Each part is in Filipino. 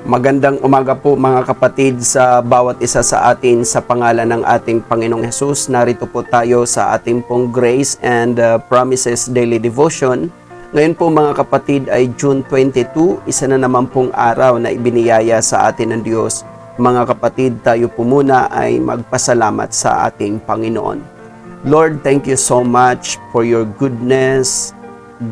Magandang umaga po mga kapatid sa bawat isa sa atin sa pangalan ng ating Panginoong Hesus. Narito po tayo sa ating pong Grace and Promises Daily Devotion. Ngayon po mga kapatid ay June 22, isa na naman pong araw na ibiniyaya sa atin ng Diyos. Mga kapatid, tayo po muna ay magpasalamat sa ating Panginoon. Lord, thank you so much for your goodness,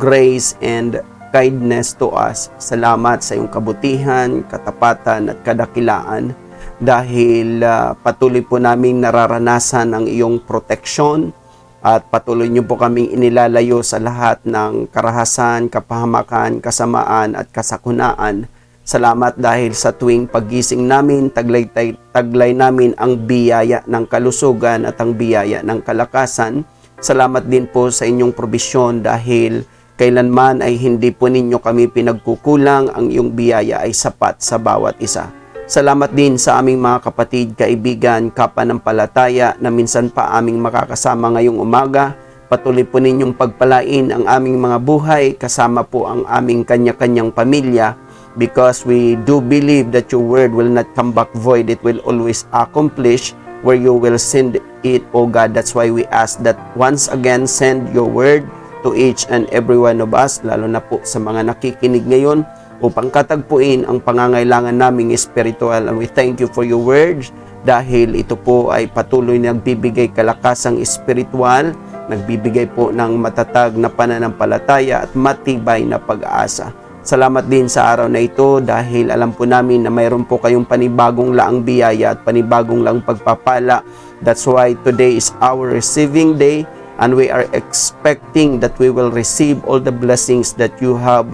grace, and kindness to us. Salamat sa iyong kabutihan, katapatan at kadakilaan dahil patuloy po naming nararanasan ang iyong proteksyon at patuloy niyo po kaming inilalayo sa lahat ng karahasan, kapahamakan, kasamaan at kasakunaan. Salamat dahil sa tuwing paggising namin, taglay namin ang biyaya ng kalusugan at ang biyaya ng kalakasan. Salamat din po sa inyong probisyon dahil kailanman ay hindi po ninyo kami pinagkukulang, ang iyong biyaya ay sapat sa bawat isa. Salamat din sa aming mga kapatid, kaibigan, kapanampalataya na minsan pa aming makakasama ngayong umaga. Patuloy po ninyong pagpalain ang aming mga buhay, kasama po ang aming kanya-kanyang pamilya, because we do believe that your word will not come back void. It will always accomplish where you will send it, O God. That's why we ask that once again, send your word to each and every one of us, lalo na po sa mga nakikinig ngayon, upang katagpuin ang pangangailangan naming espiritual. And we thank you for your words dahil ito po ay patuloy na nagbibigay kalakasang espiritual, nagbibigay po ng matatag na pananampalataya at matibay na pag-asa. Salamat din sa araw na ito dahil alam po namin na mayroon po kayong panibagong laang biyaya at panibagong laang pagpapala. That's why today is our receiving day. And we are expecting that we will receive all the blessings that you have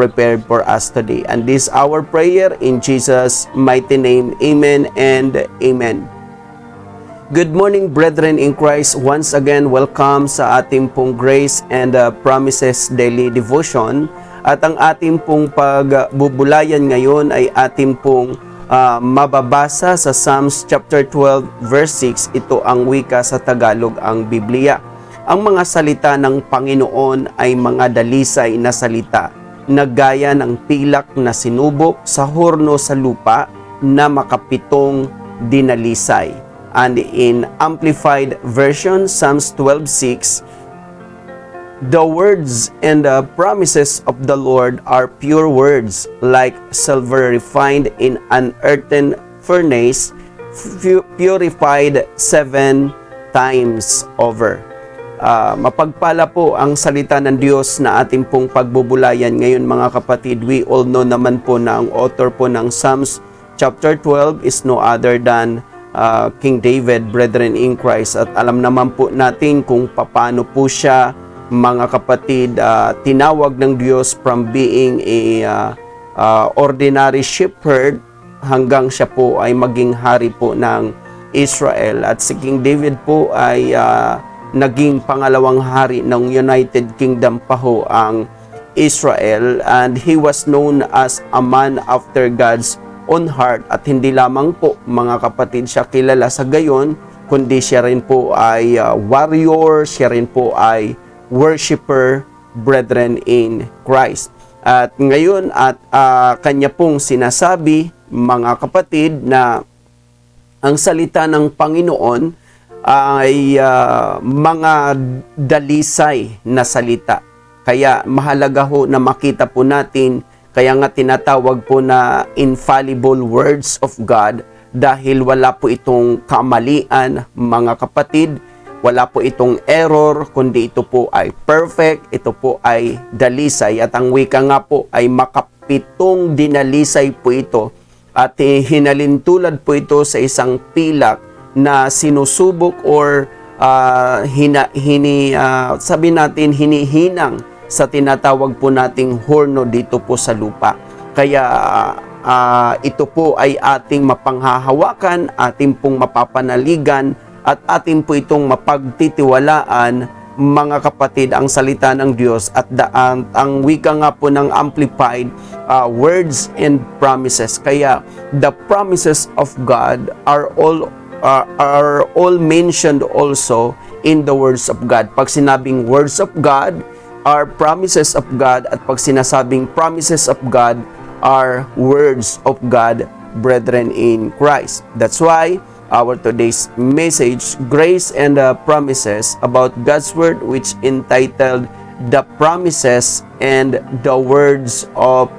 prepared for us today. And this is our prayer in Jesus' mighty name. Amen and amen. Good morning, brethren in Christ. Once again, welcome sa ating pong Grace and Promises Daily Devotion. At ang ating pong pagbubulayan ngayon ay ating pong mababasa sa Psalms chapter 12 verse 6. Ito ang wika sa Tagalog, ang Biblia. Ang mga salita ng Panginoon ay mga dalisay na salita, na gaya ng pilak na sinubok sa horno sa lupa na makapitong dinalisay. And in Amplified Version, Psalms 12:6, the words and the promises of the Lord are pure words, like silver refined in an earthen furnace, purified 7 times over. Mapagpala po ang salita ng Diyos na ating pong pagbubulayan ngayon mga kapatid. We all know naman po na ang author po ng Psalms chapter 12 is no other than King David, brethren in Christ. At alam naman po natin kung paano po siya, mga kapatid, tinawag ng Diyos from being a ordinary shepherd hanggang siya po ay maging hari po ng Israel. At si King David po ay naging pangalawang hari ng United Kingdom pa ho ang Israel, and he was known as a man after God's own heart. At hindi lamang po mga kapatid siya kilala sa gayon, kundi siya rin po ay warrior, siya rin po ay worshipper, brethren in Christ. At ngayon at kanya pong sinasabi mga kapatid na ang salita ng Panginoon ay mga dalisay na salita. Kaya mahalaga ho na makita po natin, kaya nga tinatawag po na infallible words of God dahil wala po itong kamalian mga kapatid. Wala po itong error, kundi ito po ay perfect, ito po ay dalisay. At ang wika nga po ay makapitong dinalisay po ito. At hinalintulad po ito sa isang pilak na sinusubok or sabi natin hinihinang sa tinatawag po nating horno dito po sa lupa. Kaya ito po ay ating mapanghahawakan, ating pong mapapanaligan, at atin po itong mapagtitiwalaan mga kapatid ang salita ng Diyos. At ang wika nga po ng Amplified, words and promises. Kaya the promises of God are all mentioned also in the words of God. Pag sinabing words of God are promises of God, at pag sinasabing promises of God are words of God, brethren in Christ. That's why our today's message, Grace and Promises, about God's Word, which entitled The Promises and the Words of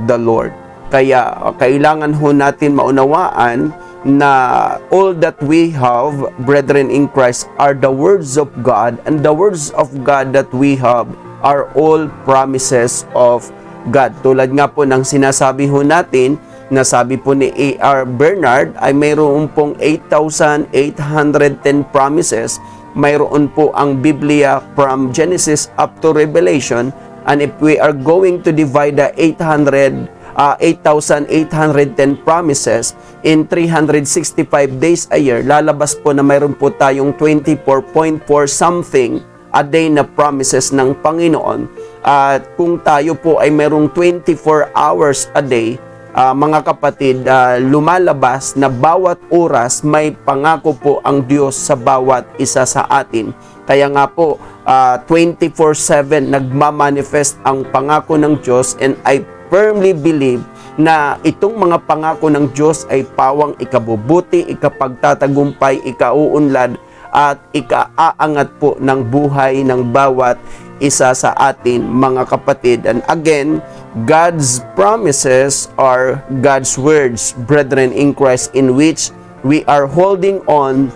the Lord. Kaya kailangan ho natin maunawaan na all that we have, brethren in Christ, are the words of God, and the words of God that we have are all promises of God. Tulad nga po ng sinasabi ho natin, na sabi po ni A.R. Bernard, ay mayroon pong 8,810 promises. Mayroon po ang Biblia from Genesis up to Revelation, and if we are going to divide the 8,810 promises in 365 days a year, lalabas po na mayroon po tayong 24.4 something a day na promises ng Panginoon. At kung tayo po ay mayroong 24 hours a day, mga kapatid, lumalabas na bawat oras may pangako po ang Diyos sa bawat isa sa atin. Kaya nga po, 24/7 nagmamanifest ang pangako ng Diyos, and I firmly believe na itong mga pangako ng Diyos ay pawang ikabubuti, ikapagtatagumpay, ikauunlad, at ikaaangat po ng buhay ng bawat isa sa atin, mga kapatid. And again, God's promises are God's words, brethren in Christ, in which we are holding on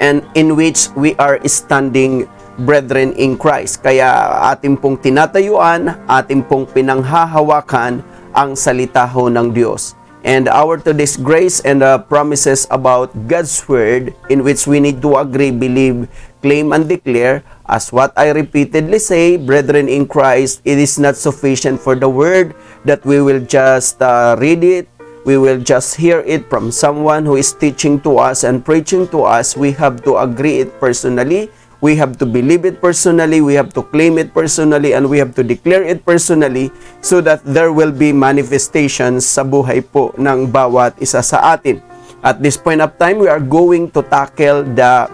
and in which we are standing, brethren in Christ. Kaya ating pong tinatayuan, ating pong pinanghahawakan ang salita ho ng Diyos. And our today's grace and promises about God's Word, in which we need to agree, believe, claim, and declare, as what I repeatedly say, brethren in Christ, it is not sufficient for the Word that we will just read it, we will just hear it from someone who is teaching to us and preaching to us. We have to agree it personally. We have to believe it personally, we have to claim it personally, and we have to declare it personally, so that there will be manifestations sa buhay po ng bawat isa sa atin. At this point of time, we are going to tackle the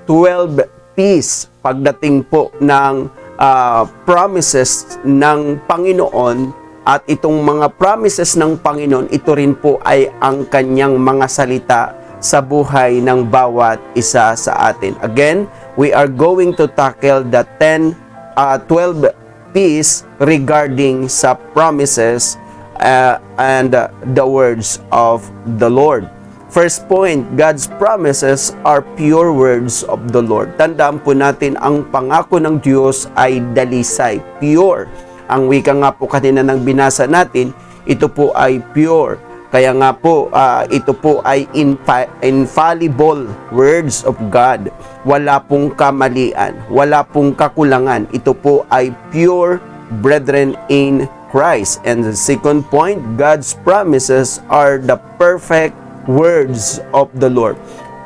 12 P's pagdating po ng promises ng Panginoon. At itong mga promises ng Panginoon, ito rin po ay ang kanyang mga salita sa buhay ng bawat isa sa atin. Again, we are going to tackle the 12 P's regarding sa promises and the words of the Lord. First point, God's promises are pure words of the Lord. Tandaan po natin, ang pangako ng Diyos ay dalisay, pure. Ang wika nga po kanina ng binasa natin, ito po ay pure. Kaya nga po, ito po ay infallible words of God. Wala pong kamalian, wala pong kakulangan. Ito po ay pure, brethren in Christ. And the second point, God's promises are the perfect words of the Lord.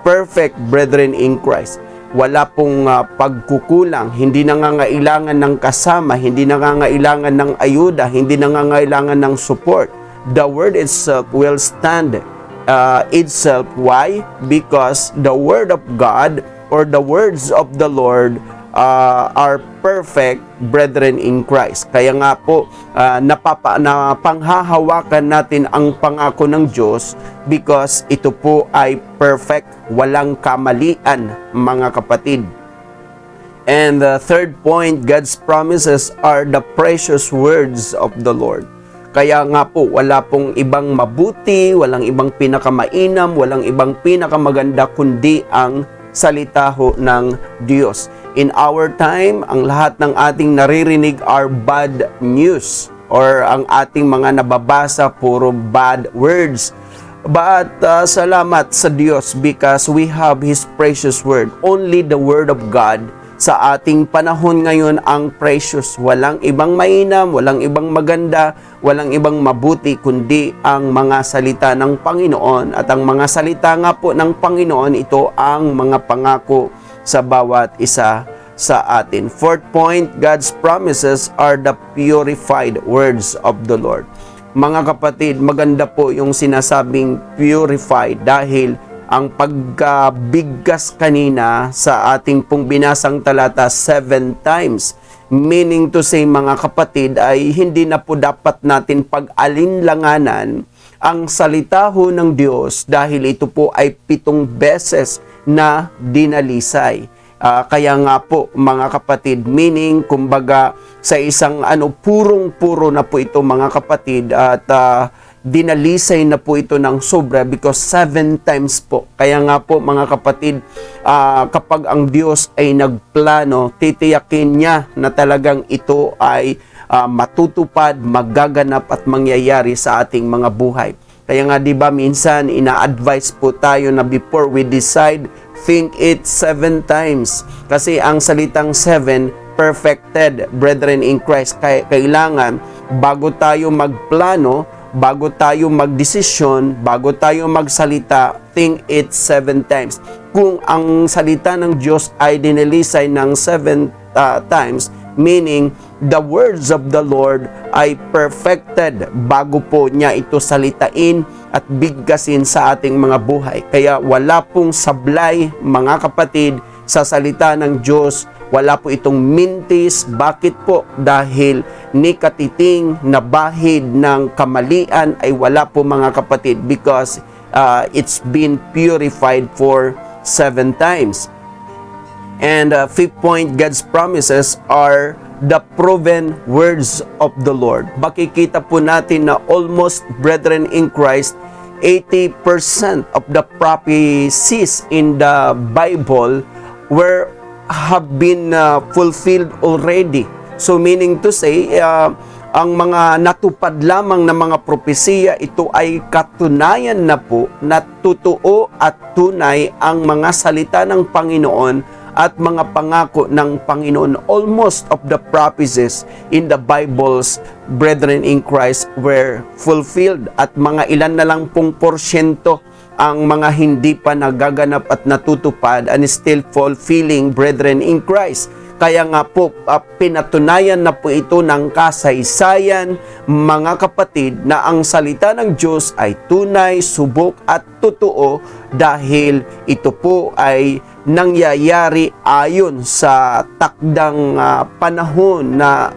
Perfect, brethren in Christ. Wala pong pagkukulang, hindi nangangailangan ng kasama, hindi nangangailangan ng ayuda, hindi nangangailangan ng support. The word itself will stand itself. Why? Because the word of God or the words of the Lord are perfect, brethren in Christ. Kaya nga po, napanghahawakan natin ang pangako ng Diyos because ito po ay perfect, walang kamalian, mga kapatid. And the third point, God's promises are the precious words of the Lord. Kaya nga po, wala pong ibang mabuti, walang ibang pinakamainam, walang ibang pinakamaganda, kundi ang salita ho ng Diyos. In our time, ang lahat ng ating naririnig are bad news, or ang ating mga nababasa, puro bad words. But salamat sa Diyos because we have His precious word. Only the word of God sa ating panahon ngayon ang precious. Walang ibang mainam, walang ibang maganda, walang ibang mabuti, kundi ang mga salita ng Panginoon. At ang mga salita nga po ng Panginoon, ito ang mga pangako sa bawat isa sa atin. Fourth point, God's promises are the purified words of the Lord. Mga kapatid, maganda po yung sinasabing purified dahil ang pagkabigkas kanina sa ating pong binasang talata 7 times. Meaning to say, mga kapatid, ay hindi na po dapat natin pag-alinlanganan ang salita ho ng Diyos dahil ito po ay 7 beses na dinalisay. Kaya nga po mga kapatid, meaning kumbaga sa isang purong-puro na po ito mga kapatid at dinalisay na po ito ng sobra because 7 times po. Kaya nga po mga kapatid, kapag ang Diyos ay nagplano, titiyakin niya na talagang ito ay matutupad, magaganap at mangyayari sa ating mga buhay. Kaya nga 'di ba minsan ina-advise po tayo na before we decide, think it 7 times. Kasi ang salitang 7 perfected, brethren in Christ. Kailangan bago tayo magplano, bago tayo magdesisyon, bago tayo magsalita, think it 7 times. Kung ang salita ng Diyos ay dinilisay ng 7 times, meaning the words of the Lord ay perfected bago po niya ito salitain at bigkasin sa ating mga buhay. Kaya wala pong sablay mga kapatid sa salita ng Diyos. Wala po itong mintis. Bakit po? Dahil ni katiting na bahid ng kamalian ay wala po mga kapatid because it's been purified for 7 times. And fifth point, God's promises are the proven words of the Lord. Makikita po natin na almost, brethren in Christ, 80% of the prophecies in the Bible have been fulfilled already. So meaning to say, ang mga natupad lamang na mga propesiya, ito ay katunayan na po na totoo at tunay ang mga salita ng Panginoon at mga pangako ng Panginoon. Almost of the prophecies in the Bibles, brethren in Christ, were fulfilled at mga ilan na lang pong porsyento ang mga hindi pa nagaganap at natutupad and still fulfilling, brethren in Christ. Kaya nga po, pinatunayan na po ito ng kasaysayan, mga kapatid, na ang salita ng Diyos ay tunay, subok at totoo dahil ito po ay nangyayari ayon sa takdang panahon na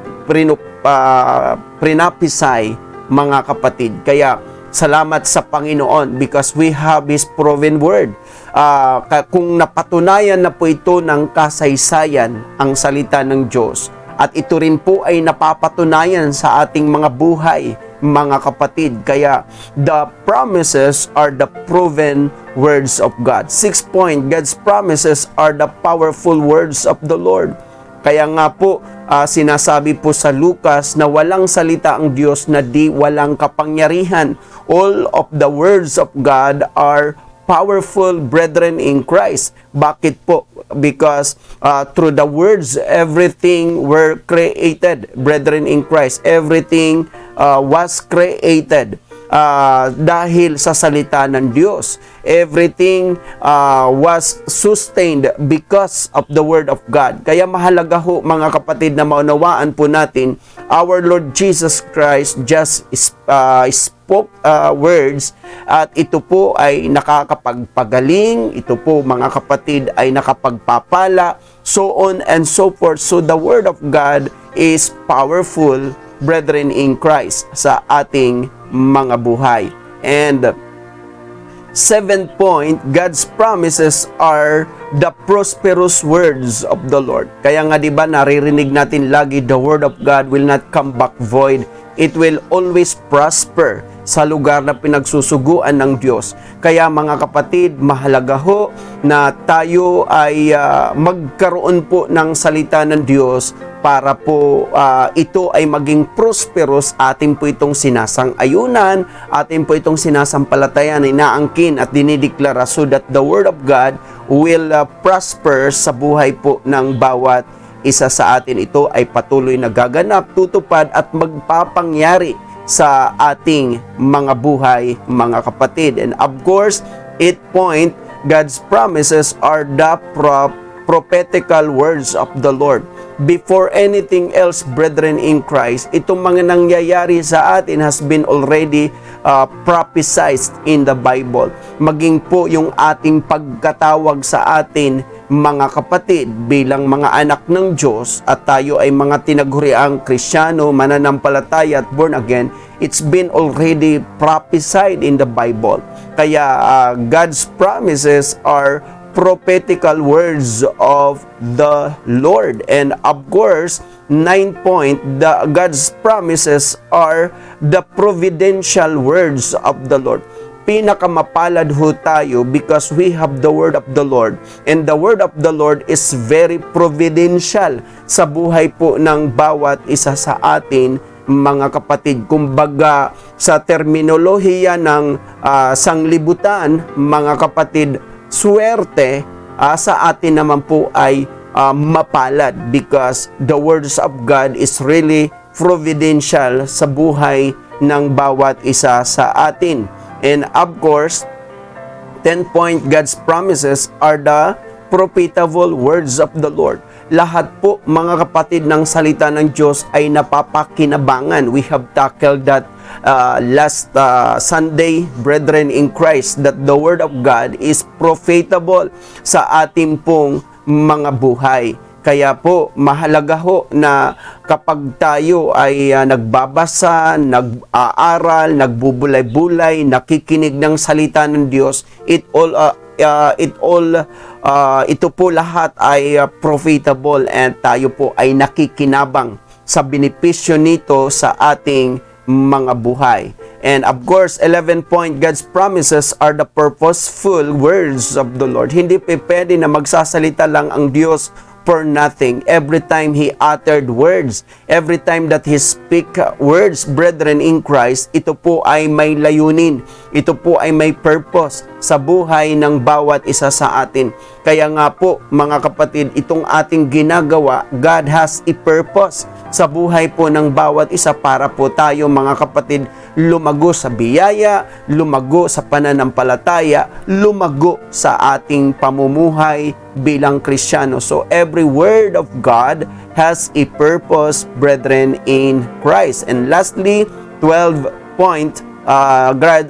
prinapisay, mga kapatid. Kaya salamat sa Panginoon because we have His proven word. Kung napatunayan na po ito ng kasaysayan ang salita ng Diyos at ito rin po ay napapatunayan sa ating mga buhay, mga kapatid. Kaya the promises are the proven words of God. 6th point, God's promises are the powerful words of the Lord. Kaya nga po, sinasabi po sa Lucas na walang salita ang Diyos na di walang kapangyarihan. All of the words of God are powerful, brethren in Christ. Bakit po? Because through the words, everything were created, brethren in Christ. Everything was created dahil sa salita ng Diyos. Everything was sustained because of the Word of God. Kaya mahalaga ho mga kapatid na maunawaan po natin, our Lord Jesus Christ just spoke words at ito po ay nakakapagpagaling, ito po mga kapatid ay nakapagpapala, so on and so forth. So the Word of God is powerful, brethren in Christ, sa ating mga buhay. And 7th point, God's promises are the prosperous words of the Lord. Kaya nga 'di ba naririnig natin lagi, the word of God will not come back void. It will always prosper sa lugar na pinagsusuguan ng Diyos. Kaya mga kapatid, mahalaga ho na tayo ay magkaroon po ng salita ng Diyos para po ito ay maging prosperous. Atin po itong sinasang-ayunan, atin po itong sinasampalatayan, inaangkin at dinideklara so that the Word of God will prosper sa buhay po ng bawat isa sa atin. Ito ay patuloy na gaganap, tutupad at magpapangyari sa ating mga buhay, mga kapatid. And of course, 8th point, God's promises are the prophetical words of the Lord. Before anything else, brethren in Christ, itong mga nangyayari sa atin has been already prophesied in the Bible. Maging po yung ating pagkatawag sa atin, mga kapatid, bilang mga anak ng Diyos at tayo ay mga tinaguriang Kristiyano, mananampalataya at born again, it's been already prophesied in the Bible. Kaya God's promises are prophetical words of the Lord. And of course, 9 point, God's promises are the providential words of the Lord. Pinakamapalad ho tayo because we have the word of the Lord, and the word of the Lord is very providential sa buhay po ng bawat isa sa atin, mga kapatid. Kumbaga sa terminolohiya ng sanglibutan, mga kapatid, swerte sa atin naman po ay mapalad because the words of God is really providential sa buhay ng bawat isa sa atin. And of course, 10 point, God's promises are the profitable words of the Lord. Lahat po, mga kapatid, ng salita ng Diyos ay napapakinabangan. We have tackled that last Sunday, brethren in Christ, that the Word of God is profitable sa ating pong mga buhay. Kaya po, mahalaga ho na kapag tayo ay nagbabasa, nag-aaral, nagbubulay-bulay, nakikinig ng salita ng Diyos, ito po lahat ay profitable, and tayo po ay nakikinabang sa benepisyo nito sa ating mga buhay. And of course, 11 point, God's promises are the purposeful words of the Lord. Hindi pwede na magsasalita lang ang Diyos for nothing. Every time He uttered words, every time that He speak words, brethren in Christ, ito po ay may layunin. Ito po ay may purpose sa buhay ng bawat isa sa atin. Kaya nga po, mga kapatid, itong ating ginagawa, God has a purpose sa buhay po ng bawat isa para po tayo, mga kapatid, lumago sa biyaya, lumago sa pananampalataya, lumago sa ating pamumuhay bilang Kristiyano. So every word of God has a purpose, brethren in Christ. And lastly, 12 point,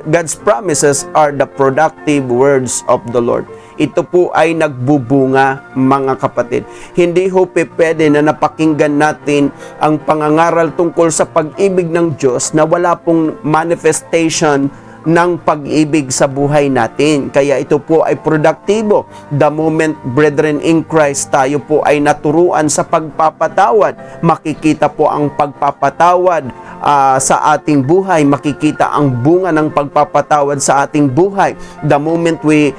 God's promises are the productive words of the Lord. Ito po ay nagbubunga, mga kapatid. Hindi ho pwede na napakinggan natin ang pangangaral tungkol sa pag-ibig ng Diyos na wala pong manifestation ng pag-ibig sa buhay natin. Kaya ito po ay produktibo. The moment, brethren in Christ, tayo po ay naturuan sa pagpapatawad, makikita po ang pagpapatawad sa ating buhay, makikita ang bunga ng pagpapatawad sa ating buhay. The moment we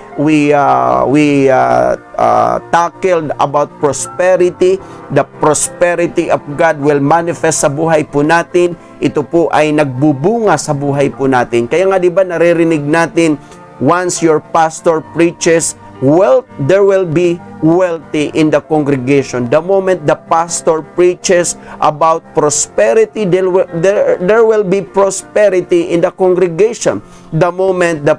tackled about prosperity, the prosperity of God will manifest sa buhay po natin. Ito po ay nagbubunga sa buhay po natin. Kaya nga, di ba, naririnig natin, once your pastor preaches wealth, there will be wealthy in the congregation. The moment the pastor preaches about prosperity, there will be prosperity in the congregation. The moment the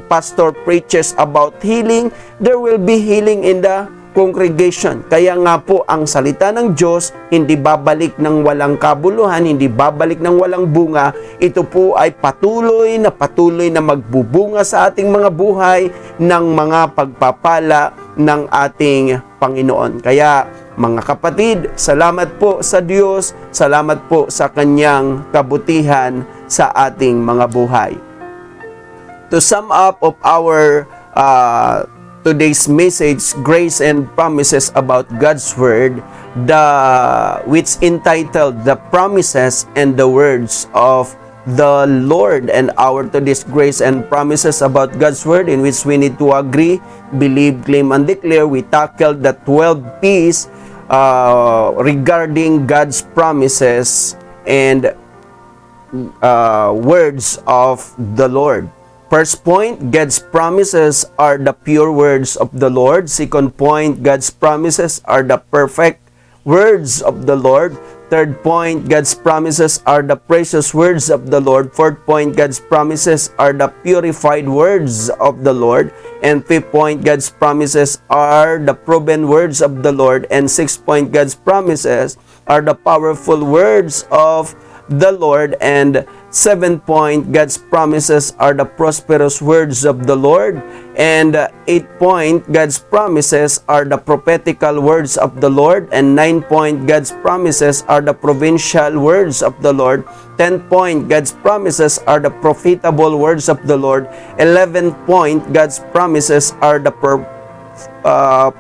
pastor preaches about healing, there will be healing in the congregation. Kaya nga po, ang salita ng Diyos hindi babalik ng walang kabuluhan, hindi babalik ng walang bunga. Ito po ay patuloy na magbubunga sa ating mga buhay ng mga pagpapala ng ating Panginoon. Kaya mga kapatid, salamat po sa Diyos, salamat po sa Kanyang kabutihan sa ating mga buhay. To sum up of our today's message, Grace and Promises about God's Word, which entitled The Promises and the Words of the Lord. And our today's Grace and Promises about God's Word, in which we need to agree, believe, claim, and declare. We tackled the 12 P's regarding God's promises and words of the Lord. First point, God's promises are the pure words of the Lord. Second point, God's promises are the perfect words of the Lord. Third point, God's promises are the precious words of the Lord. Fourth point, God's promises are the purified words of the Lord. And fifth point, God's promises are the proven words of the Lord. And sixth point, God's promises are the powerful words of the Lord. And 7th point, God's promises are the prosperous words of the Lord. And 8th point, God's promises are the prophetical words of the Lord. And 9th point, God's promises are the provincial words of the Lord. 10th point, God's promises are the profitable words of the Lord. 11th point, God's promises are the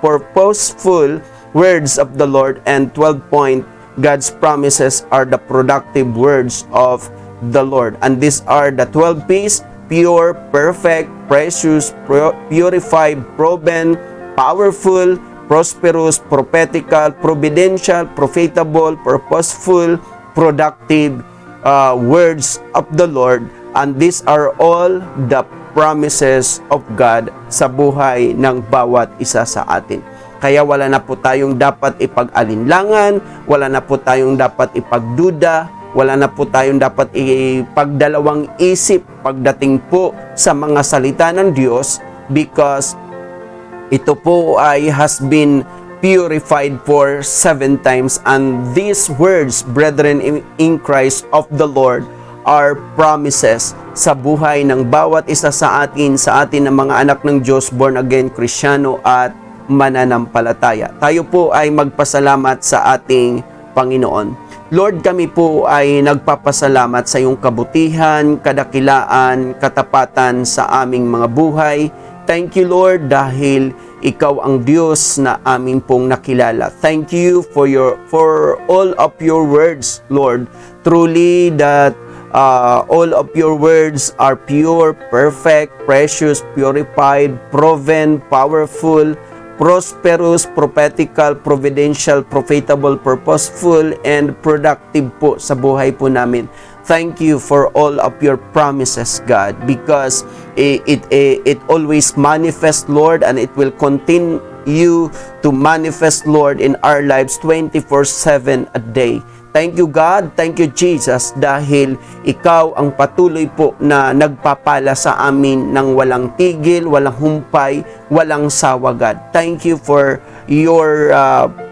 purposeful words of the Lord. And 12th point, God's promises are the productive words of the Lord. And these are the 12 P's: pure, perfect, precious, purified, proven, powerful, prosperous, prophetical, providential, profitable, purposeful, productive words of the Lord. And these are all the promises of God sa buhay ng bawat isa sa atin. Kaya wala na po tayong dapat ipag-alinlangan, wala na po tayong dapat ipagduda, wala na po tayong dapat ipagdalawang isip pagdating po sa mga salita ng Diyos, because ito po ay has been purified for 7 times. And these words, brethren in Christ of the Lord, are promises sa buhay ng bawat isa sa atin ng mga anak ng Diyos, born again Kristiyano at mananampalataya. Tayo po ay magpasalamat sa ating Panginoon. Lord, kami po ay nagpapasalamat sa iyong kabutihan, kadakilaan, katapatan sa aming mga buhay. Thank you, Lord, dahil ikaw ang Diyos na aming pong nakilala. Thank you for all of your words, Lord. Truly that all of your words are pure, perfect, precious, purified, proven, powerful, prosperous, prophetical, providential, profitable, purposeful, and productive po sa buhay po namin. Thank you for all of your promises, God, because it always manifests, Lord, and it will continue to manifest, Lord, in our lives 24/7 a day. Thank you, God. Thank you, Jesus, dahil ikaw ang patuloy po na nagpapala sa amin ng walang tigil, walang humpay, walang sawa, God. Thank you for your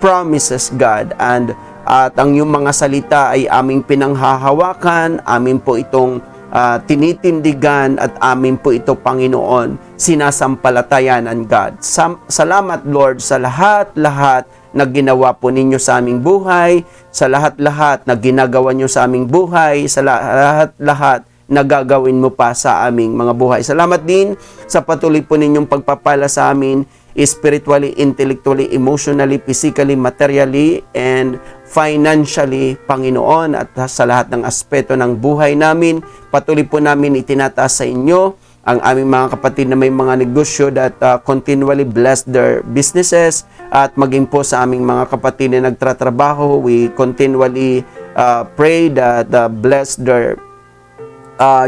promises, God. And at ang iyong mga salita ay aming pinanghahawakan, amin po itong tinitindigan, at amin po ito, Panginoon, sinasampalatayanan, God. Salamat, Lord, sa lahat-lahat na ginawa po ninyo sa aming buhay, sa lahat-lahat na ginagawa nyo sa aming buhay, sa lahat-lahat na gagawin mo pa sa aming mga buhay. Salamat din sa patuloy po ninyong pagpapala sa amin, spiritually, intellectually, emotionally, physically, materially, and financially, Panginoon, at sa lahat ng aspeto ng buhay namin. Patuloy po namin itinataas sa inyo ang aming mga kapatid na may mga negosyo, that continually bless their businesses, at maging po sa aming mga kapatid na nagtratrabaho, we continually pray that bless their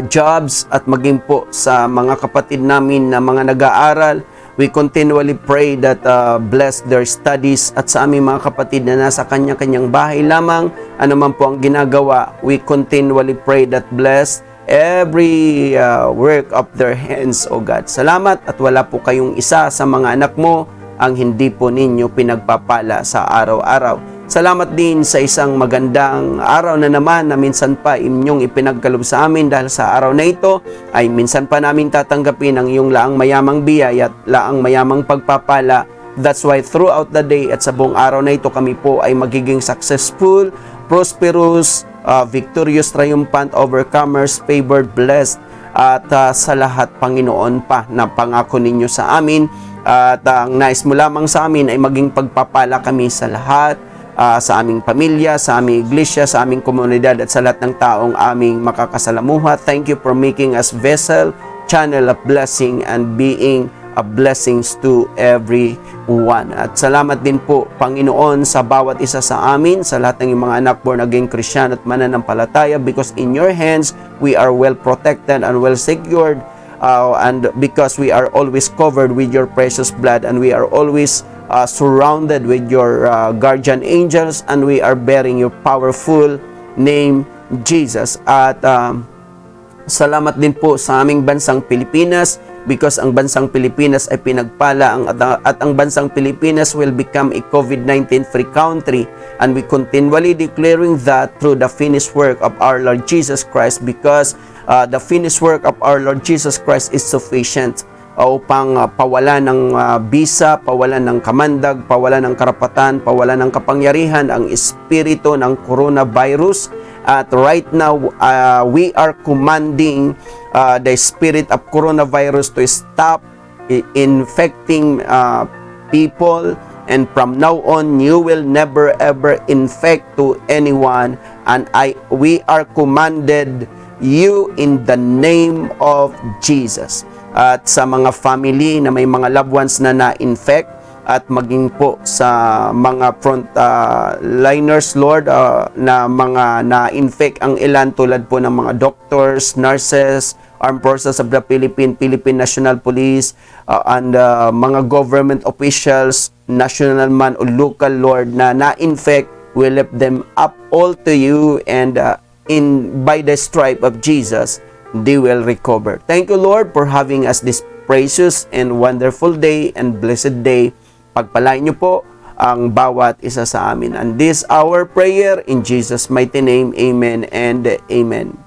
jobs, at maging po sa mga kapatid namin na mga nag-aaral, we continually pray that bless their studies, at sa aming mga kapatid na nasa kanya-kanyang bahay lamang, anuman po ang ginagawa, we continually pray that bless every work of their hands, O God. Salamat, at wala po kayong isa sa mga anak mo ang hindi po ninyo pinagpapala sa araw-araw. Salamat din sa isang magandang araw na naman na minsan pa inyong ipinagkalob sa amin, dahil sa araw na ito ay minsan pa namin tatanggapin ang iyong laang mayamang biyaya at laang mayamang pagpapala. That's why throughout the day at sa buong araw na ito, kami po ay magiging successful, prosperous, victorious, triumphant, overcomers, favored, blessed, at sa lahat, Panginoon, pa na pangako ninyo sa amin. At ang nais mo lamang sa amin ay maging pagpapala kami sa lahat, sa aming pamilya, sa aming iglesia, sa aming komunidad, at sa lahat ng taong aming makakasalamuha. Thank you for making us vessel, channel of blessing, and being a blessings to everyone. At salamat din po, Panginoon, sa bawat isa sa amin, sa lahat ng mga anak born again Christian at mananampalataya, because in your hands we are well protected and well secured, and because we are always covered with your precious blood, and we are always surrounded with your guardian angels, and we are bearing your powerful name, Jesus. At salamat din po sa aming bansang Pilipinas, because ang bansang Pilipinas ay pinagpala at ang bansang Pilipinas will become a COVID-19 free country, and we continually declaring that through the finished work of our Lord Jesus Christ, because the finished work of our Lord Jesus Christ is sufficient upang pawalan ng bisa, pawalan ng kamandag, pawalan ng karapatan, pawalan ng kapangyarihan ang espiritu ng coronavirus. At right now, we are commanding the spirit of coronavirus to stop infecting people, and from now on, you will never ever infect to anyone, and we are commanded you in the name of Jesus. At sa mga family na may mga loved ones na na-infect, at maging po sa mga front liners, Lord, na mga na-infect ang ilan, tulad po ng mga doctors, nurses, Armed Forces of the Philippine National Police, and mga government officials, national man o local, Lord, na na-infect, we lift them up all to you, and by the stripe of Jesus, they will recover. Thank you, Lord, for having us this precious and wonderful day and blessed day. Pagpalain niyo po ang bawat isa sa amin. And this our prayer in Jesus' mighty name. Amen and amen.